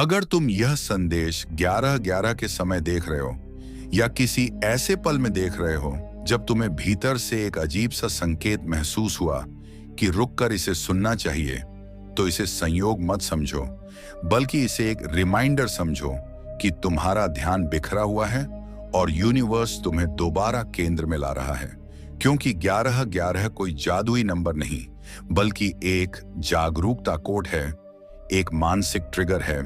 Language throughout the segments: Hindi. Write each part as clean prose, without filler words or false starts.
अगर तुम यह संदेश 11:11 के समय देख रहे हो या किसी ऐसे पल में देख रहे हो जब तुम्हें भीतर से एक अजीब सा संकेत महसूस हुआ कि रुककर इसे सुनना चाहिए, तो इसे संयोग मत समझो, बल्कि इसे एक रिमाइंडर समझो कि तुम्हारा ध्यान बिखरा हुआ है और यूनिवर्स तुम्हें दोबारा केंद्र में ला रहा है। क्योंकि 11:11 कोई जादुई नंबर नहीं, बल्कि एक जागरूकता कोड है, एक मानसिक ट्रिगर है,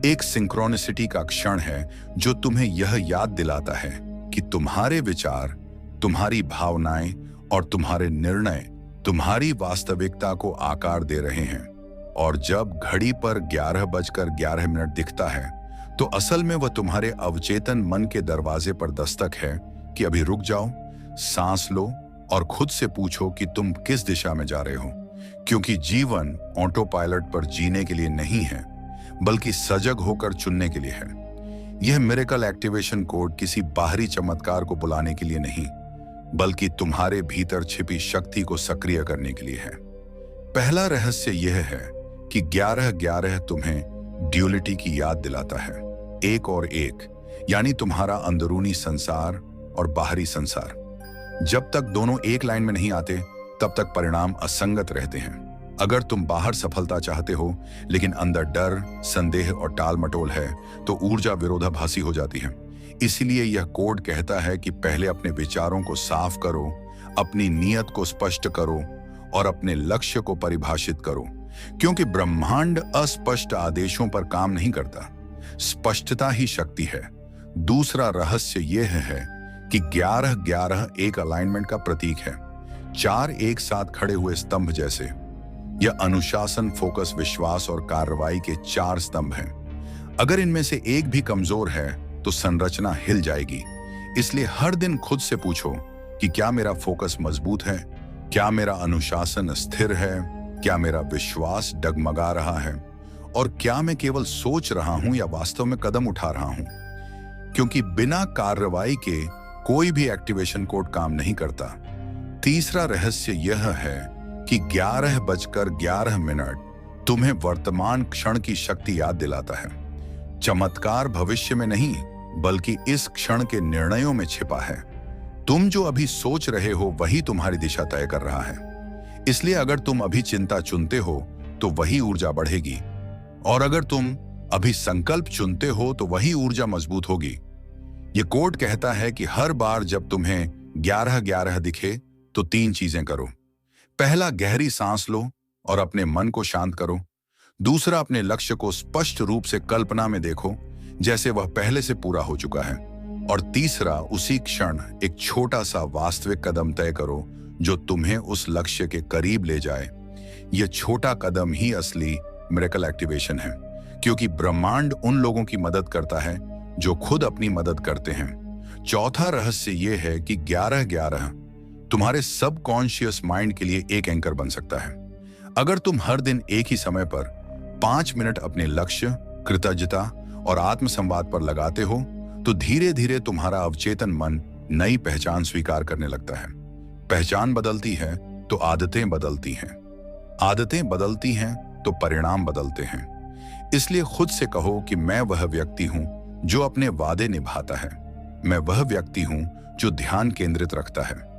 एक सिंक्रोनिसिटी का क्षण है जो तुम्हें यह याद दिलाता है कि तुम्हारे विचार, तुम्हारी भावनाएं और तुम्हारे निर्णय तुम्हारी वास्तविकता को आकार दे रहे हैं। और जब घड़ी पर 11:11 दिखता है, तो असल में वह तुम्हारे अवचेतन मन के दरवाजे पर दस्तक है कि अभी रुक जाओ, सांस लो और खुद से पूछो कि तुम किस दिशा में जा रहे हो। क्योंकि जीवन ऑटो पायलट पर जीने के लिए नहीं है, बल्कि सजग होकर चुनने के लिए है। यह मिरेकल एक्टिवेशन कोड किसी बाहरी चमत्कार को बुलाने के लिए नहीं, बल्कि तुम्हारे भीतर छिपी शक्ति को सक्रिय करने के लिए है। पहला रहस्य यह है कि 11:11 तुम्हें ड्यूलिटी की याद दिलाता है, एक और एक, यानी तुम्हारा अंदरूनी संसार और बाहरी संसार। जब तक दोनों एक लाइन में नहीं आते, तब तक परिणाम असंगत रहते हैं। अगर तुम बाहर सफलता चाहते हो लेकिन अंदर डर, संदेह और टाल मटोल है, तो ऊर्जा विरोधाभासी हो जाती है। इसीलिए यह कोड कहता है कि पहले अपने विचारों को साफ करो, अपनी नीयत को स्पष्ट करो और अपने लक्ष्य को परिभाषित करो। क्योंकि ब्रह्मांड अस्पष्ट आदेशों पर काम नहीं करता, स्पष्टता ही शक्ति है। दूसरा रहस्य यह है कि 11:11 एक अलाइनमेंट का प्रतीक है, 4 एक साथ खड़े हुए स्तंभ जैसे। यह अनुशासन, फोकस, विश्वास और कार्रवाई के 4 स्तंभ हैं। अगर इनमें से एक भी कमजोर है तो संरचना हिल जाएगी। इसलिए हर दिन खुद से पूछो कि क्या मेरा फोकस मजबूत है, क्या मेरा अनुशासन स्थिर है, क्या मेरा विश्वास डगमगा रहा है, और क्या मैं केवल सोच रहा हूं या वास्तव में कदम उठा रहा हूं। क्योंकि बिना कार्रवाई के कोई भी एक्टिवेशन कोड काम नहीं करता। तीसरा रहस्य यह है कि 11:11 तुम्हें वर्तमान क्षण की शक्ति याद दिलाता है। चमत्कार भविष्य में नहीं, बल्कि इस क्षण के निर्णयों में छिपा है। तुम जो अभी सोच रहे हो वही तुम्हारी दिशा तय कर रहा है। इसलिए अगर तुम अभी चिंता चुनते हो तो वही ऊर्जा बढ़ेगी, और अगर तुम अभी संकल्प चुनते हो तो वही ऊर्जा मजबूत होगी। यह कोड कहता है कि हर बार जब तुम्हें 11:11 दिखे तो 3 चीजें करो। पहला, गहरी सांस लो और अपने मन को शांत करो। दूसरा, अपने लक्ष्य को स्पष्ट रूप से कल्पना में देखो जैसे वह पहले से पूरा हो चुका है। और तीसरा, उसी क्षण एक छोटा सा वास्तविक कदम तय करो जो तुम्हें उस लक्ष्य के करीब ले जाए। यह छोटा कदम ही असली मिरेकल एक्टिवेशन है, क्योंकि ब्रह्मांड उन लोगों की मदद करता है जो खुद अपनी मदद करते हैं। चौथा रहस्य यह है कि 11:11 तुम्हारे सबकॉन्शियस माइंड के लिए एक एंकर बन सकता है। अगर तुम हर दिन एक ही समय पर 5 मिनट अपने लक्ष्य, कृतज्ञता और आत्मसंवाद पर लगाते हो, तो धीरे धीरे तुम्हारा अवचेतन मन नई पहचान स्वीकार करने लगता है। पहचान बदलती है तो आदतें बदलती हैं, आदतें बदलती हैं तो परिणाम बदलते हैं। इसलिए खुद से कहो कि मैं वह व्यक्ति हूं जो अपने वादे निभाता है। मैं वह व्यक्ति हूं जो ध्यान केंद्रित रखता है।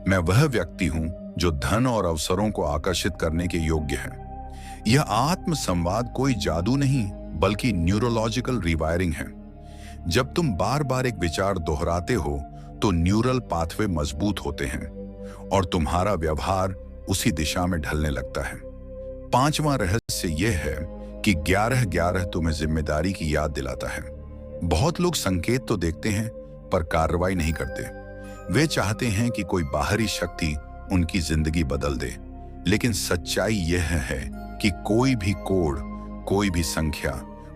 मैं वह व्यक्ति हूं जो धन और अवसरों को आकर्षित करने के योग्य है। यह आत्म संवाद कोई जादू नहीं, बल्कि न्यूरोलॉजिकल रिवायरिंग है। जब तुम बार बार एक विचार दोहराते हो तो न्यूरल पाथवे मजबूत होते हैं और तुम्हारा व्यवहार उसी दिशा में ढलने लगता है। पांचवां रहस्य यह है कि 11:11 तुम्हें जिम्मेदारी की याद दिलाता है। बहुत लोग संकेत तो देखते हैं पर कार्रवाई नहीं करते। वे चाहते हैं कि कोई बाहरी शक्ति उनकी जिंदगी बदल दे, लेकिन सच्चाई यह है कि कोई भी कोड, कोई भी संख्या,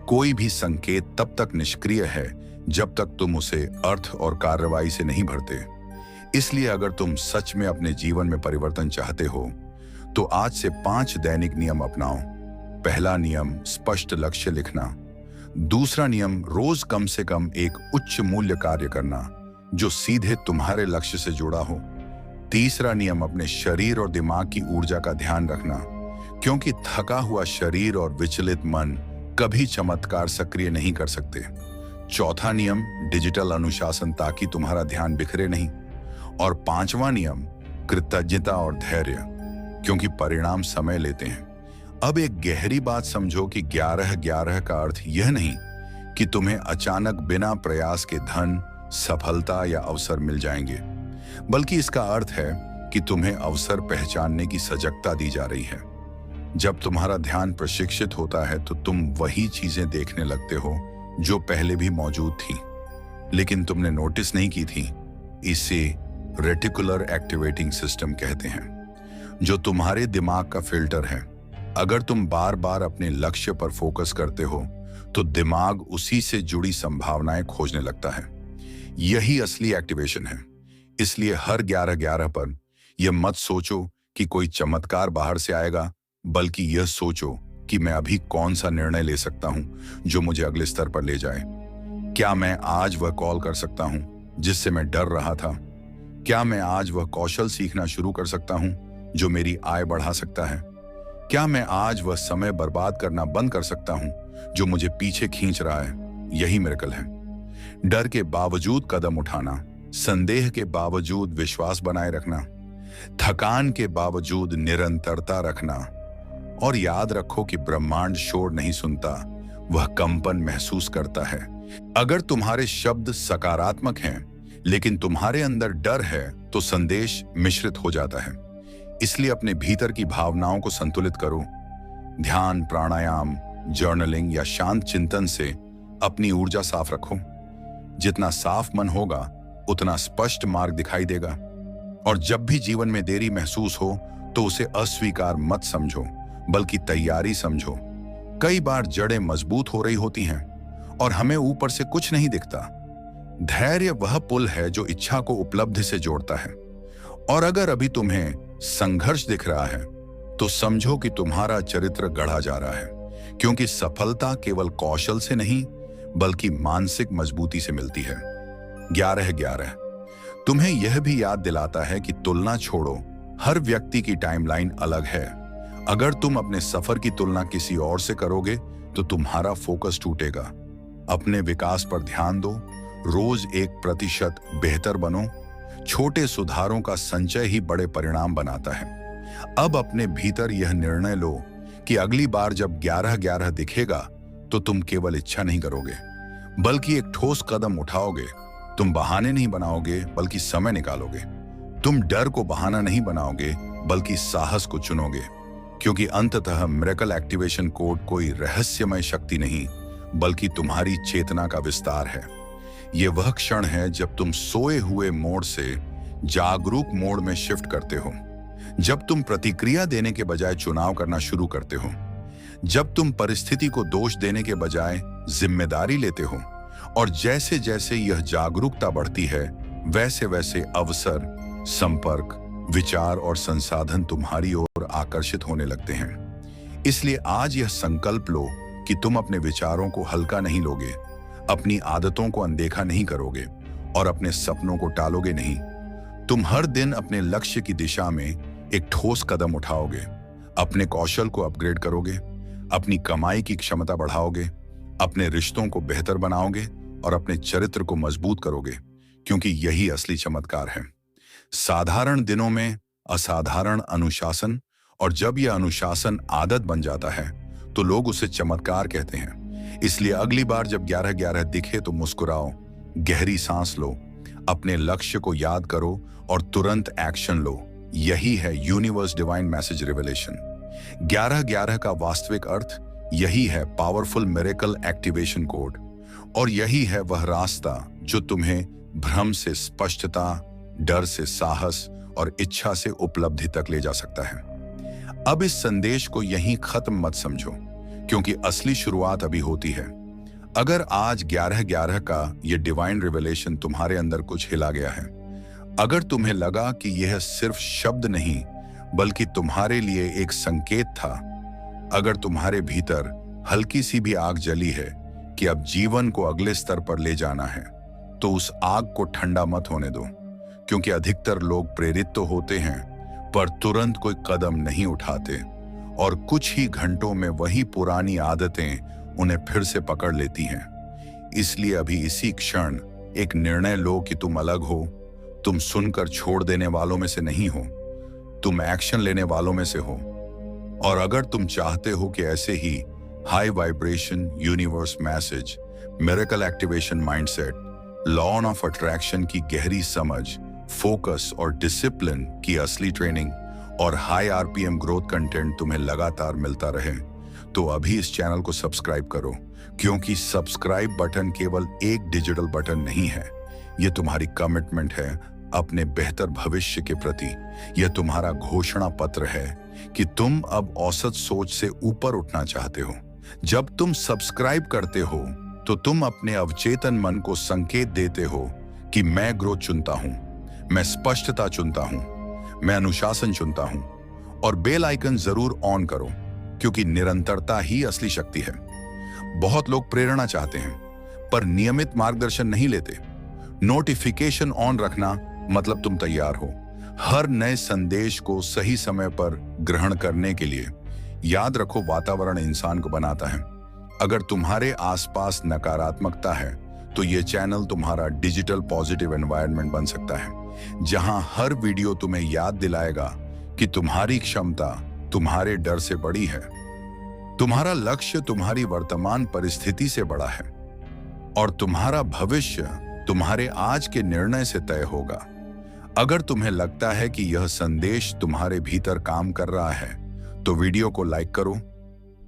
कोई भी संकेत तब तक निष्क्रिय है जब तक तुम उसे अर्थ और कार्रवाई से नहीं भरते। इसलिए अगर तुम सच में अपने जीवन में परिवर्तन चाहते हो तो आज से 5 दैनिक नियम अपनाओ। पहला नियम, स्पष्ट लक्ष्य लिखना। दूसरा नियम, रोज कम से कम एक उच्च मूल्य कार्य करना जो सीधे तुम्हारे लक्ष्य से जुड़ा हो। तीसरा नियम, अपने शरीर और दिमाग की ऊर्जा का ध्यान रखना, क्योंकि थका हुआ शरीर और विचलित मन कभी चमत्कार सक्रिय नहीं कर सकते। चौथा नियम डिजिटल अनुशासन ताकि तुम्हारा ध्यान बिखरे नहीं। और पांचवा नियम कृतज्ञता और धैर्य, क्योंकि परिणाम समय लेते हैं। अब एक गहरी बात समझो कि 11-11 का अर्थ यह नहीं कि तुम्हें अचानक बिना प्रयास के धन, सफलता या अवसर मिल जाएंगे, बल्कि इसका अर्थ है कि तुम्हें अवसर पहचानने की सजगता दी जा रही है। जब तुम्हारा ध्यान प्रशिक्षित होता है तो तुम वही चीजें देखने लगते हो जो पहले भी मौजूद थी, लेकिन तुमने नोटिस नहीं की थी। इसे रेटिकुलर एक्टिवेटिंग सिस्टम कहते हैं, जो तुम्हारे दिमाग का फिल्टर है। अगर तुम बार बार अपने लक्ष्य पर फोकस करते हो तो दिमाग उसी से जुड़ी संभावनाएं खोजने लगता है। यही असली एक्टिवेशन है। इसलिए हर 11-11 पर यह मत सोचो कि कोई चमत्कार बाहर से आएगा, बल्कि यह सोचो कि मैं अभी कौन सा निर्णय ले सकता हूं जो मुझे अगले स्तर पर ले जाए। क्या मैं आज वह कॉल कर सकता हूं जिससे मैं डर रहा था? क्या मैं आज वह कौशल सीखना शुरू कर सकता हूं जो मेरी आय बढ़ा सकता है? क्या मैं आज वह समय बर्बाद करना बंद कर सकता हूं जो मुझे पीछे खींच रहा है? यही मिरेकल है। डर के बावजूद कदम उठाना, संदेह के बावजूद विश्वास बनाए रखना, थकान के बावजूद निरंतरता रखना। और याद रखो कि ब्रह्मांड शोर नहीं सुनता, वह कंपन महसूस करता है। अगर तुम्हारे शब्द सकारात्मक हैं लेकिन तुम्हारे अंदर डर है तो संदेश मिश्रित हो जाता है। इसलिए अपने भीतर की भावनाओं को संतुलित करो। ध्यान, प्राणायाम, जर्नलिंग या शांत चिंतन से अपनी ऊर्जा साफ रखो। जितना साफ मन होगा उतना स्पष्ट मार्ग दिखाई देगा। और जब भी जीवन में देरी महसूस हो तो उसे अस्वीकार मत समझो, बल्कि तैयारी समझो। कई बार जड़ें मजबूत हो रही होती हैं और हमें ऊपर से कुछ नहीं दिखता। धैर्य वह पुल है जो इच्छा को उपलब्धि से जोड़ता है। और अगर अभी तुम्हें संघर्ष दिख रहा है तो समझो कि तुम्हारा चरित्र गढ़ा जा रहा है, क्योंकि सफलता केवल कौशल से नहीं बल्कि मानसिक मजबूती से मिलती है। 11-11 तुम्हें यह भी याद दिलाता है कि तुलना छोड़ो, हर व्यक्ति की टाइमलाइन अलग है। अगर तुम अपने सफर की तुलना किसी और से करोगे तो तुम्हारा फोकस टूटेगा। अपने विकास पर ध्यान दो, रोज 1% बेहतर बनो। छोटे सुधारों का संचय ही बड़े परिणाम बनाता है। अब अपने भीतर यह निर्णय लो कि अगली बार जब 11-11 दिखेगा तो तुम केवल इच्छा नहीं करोगे, बल्कि एक ठोस कदम उठाओगे। तुम बहाने नहीं बनाओगे बल्कि समय निकालोगे। तुम डर को बहाना नहीं बनाओगे बल्कि साहस को चुनोगे, क्योंकि अंततः मिरेकल एक्टिवेशन कोड कोई रहस्यमय शक्ति नहीं बल्कि तुम्हारी चेतना का विस्तार है। यह वह क्षण है जब तुम सोए हुए मोड से जागरूक मोड में शिफ्ट करते हो, जब तुम प्रतिक्रिया देने के बजाय चुनाव करना शुरू करते हो, जब तुम परिस्थिति को दोष देने के बजाय जिम्मेदारी लेते हो। और जैसे जैसे यह जागरूकता बढ़ती है वैसे वैसे अवसर, संपर्क, विचार और संसाधन तुम्हारी ओर आकर्षित होने लगते हैं। इसलिए आज यह संकल्प लो कि तुम अपने विचारों को हल्का नहीं लोगे, अपनी आदतों को अनदेखा नहीं करोगे और अपने सपनों को टालोगे नहीं। तुम हर दिन अपने लक्ष्य की दिशा में एक ठोस कदम उठाओगे, अपने कौशल को अपग्रेड करोगे, अपनी कमाई की क्षमता बढ़ाओगे, अपने रिश्तों को बेहतर बनाओगे और अपने चरित्र को मजबूत करोगे, क्योंकि यही असली चमत्कार है। साधारण दिनों में असाधारण अनुशासन, और जब यह अनुशासन आदत बन जाता है तो लोग उसे चमत्कार कहते हैं। इसलिए अगली बार जब 11-11 दिखे तो मुस्कुराओ, गहरी सांस लो, अपने लक्ष्य को याद करो और तुरंत एक्शन लो। यही है यूनिवर्स डिवाइन मैसेज रिवेलेशन। 11-11 का वास्तविक अर्थ यही है, पावरफुल मिरेकल एक्टिवेशन कोड। और यही है वह रास्ता जो तुम्हें भ्रम से स्पष्टता, डर से साहस और इच्छा से उपलब्धि तक ले जा सकता है। अब इस संदेश को यहीं खत्म मत समझो, क्योंकि असली शुरुआत अभी होती है। अगर आज 11-11 का यह डिवाइन रिवेलेशन तुम्हारे अंदर कुछ हिला गया है, अगर तुम्हें लगा कि यह सिर्फ शब्द नहीं बल्कि तुम्हारे लिए एक संकेत था, अगर तुम्हारे भीतर हल्की सी भी आग जली है कि अब जीवन को अगले स्तर पर ले जाना है, तो उस आग को ठंडा मत होने दो, क्योंकि अधिकतर लोग प्रेरित तो होते हैं पर तुरंत कोई कदम नहीं उठाते और कुछ ही घंटों में वही पुरानी आदतें उन्हें फिर से पकड़ लेती हैं। इसलिए अभी इसी क्षण एक निर्णय लो कि तुम अलग हो। तुम सुनकर छोड़ देने वालों में से नहीं हो, तुम एक्शन लेने वालों में से हो। और अगर तुम चाहते हो कि ऐसे ही high vibration universe message, miracle activation mindset, law of attraction की गहरी समझ, फोकस और डिसिप्लिन की असली ट्रेनिंग और हाई आरपीएम ग्रोथ कंटेंट तुम्हें लगातार मिलता रहे, तो अभी इस चैनल को सब्सक्राइब करो। क्योंकि सब्सक्राइब बटन केवल एक डिजिटल बटन नहीं है, यह तुम्हारी कमिटमेंट है अपने बेहतर भविष्य के प्रति। यह तुम्हारा घोषणा पत्र है कि तुम अब औसत सोच से ऊपर उठना चाहते हो। जब तुम सब्सक्राइब करते हो तो तुम अपने अवचेतन मन को संकेत देते हो कि मैं ग्रोथ चुनता हूं, मैं स्पष्टता चुनता हूं, मैं अनुशासन चुनता हूं। और बेल आइकन जरूर ऑन करो, क्योंकि निरंतरता ही असली शक्ति है। बहुत लोग प्रेरणा चाहते हैं पर नियमित मार्गदर्शन नहीं लेते। नोटिफिकेशन ऑन रखना मतलब तुम तैयार हो हर नए संदेश को सही समय पर ग्रहण करने के लिए। याद रखो, वातावरण इंसान को बनाता है। अगर तुम्हारे आसपास नकारात्मकता है तो यह चैनल तुम्हारा डिजिटल पॉजिटिव एनवायरनमेंट बन सकता है, जहां हर वीडियो तुम्हें याद दिलाएगा कि तुम्हारी क्षमता तुम्हारे डर से बड़ी है, तुम्हारा लक्ष्य तुम्हारी वर्तमान परिस्थिति से बड़ा है, और तुम्हारा भविष्य तुम्हारे आज के निर्णय से तय होगा। अगर तुम्हें लगता है कि यह संदेश तुम्हारे भीतर काम कर रहा है तो वीडियो को लाइक करो,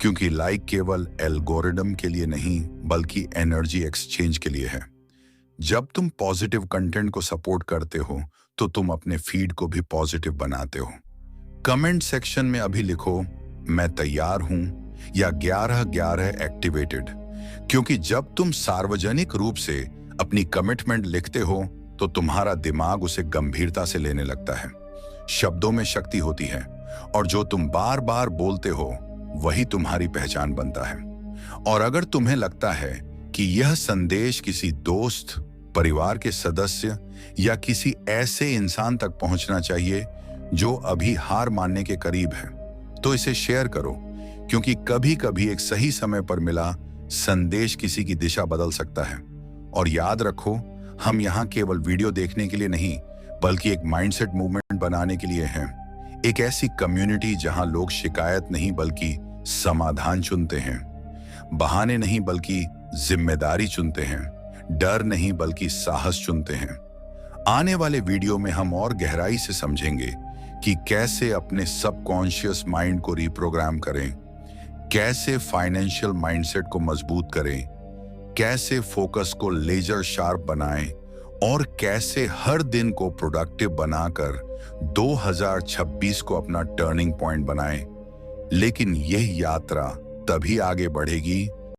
क्योंकि लाइक केवल एल्गोरिदम के लिए नहीं बल्कि एनर्जी एक्सचेंज के लिए है। जब तुम पॉजिटिव कंटेंट को सपोर्ट करते हो तो तुम अपने फीड को भी पॉजिटिव बनाते हो। कमेंट सेक्शन में अभी लिखो, मैं तैयार हूं या 11/11 एक्टिवेटेड, क्योंकि जब तुम सार्वजनिक रूप से अपनी कमिटमेंट लिखते हो तो तुम्हारा दिमाग उसे गंभीरता से लेने लगता है। शब्दों में शक्ति होती है, और जो तुम बार बार बोलते हो वही तुम्हारी पहचान बनता है। और अगर तुम्हें लगता है कि यह संदेश किसी दोस्त, परिवार के सदस्य या किसी ऐसे इंसान तक पहुंचना चाहिए जो अभी हार मानने के करीब है, तो इसे शेयर करो, क्योंकि कभी कभी एक सही समय पर मिला संदेश किसी की दिशा बदल सकता है। और याद रखो, हम यहाँ केवल वीडियो देखने के लिए नहीं बल्कि एक माइंडसेट मूवमेंट बनाने के लिए हैं। एक ऐसी कम्युनिटी जहां लोग शिकायत नहीं बल्कि समाधान चुनते हैं, बहाने नहीं बल्कि जिम्मेदारी चुनते हैं, डर नहीं बल्कि साहस चुनते हैं। आने वाले वीडियो में हम और गहराई से समझेंगे कि कैसे अपने सबकॉन्शियस माइंड को रिप्रोग्राम करें, कैसे फाइनेंशियल माइंडसेट को मजबूत करें, कैसे फोकस को लेजर शार्प बनाएं, और कैसे हर दिन को प्रोडक्टिव बनाकर 2026 को अपना टर्निंग पॉइंट बनाएं। लेकिन यह यात्रा तभी आगे बढ़ेगी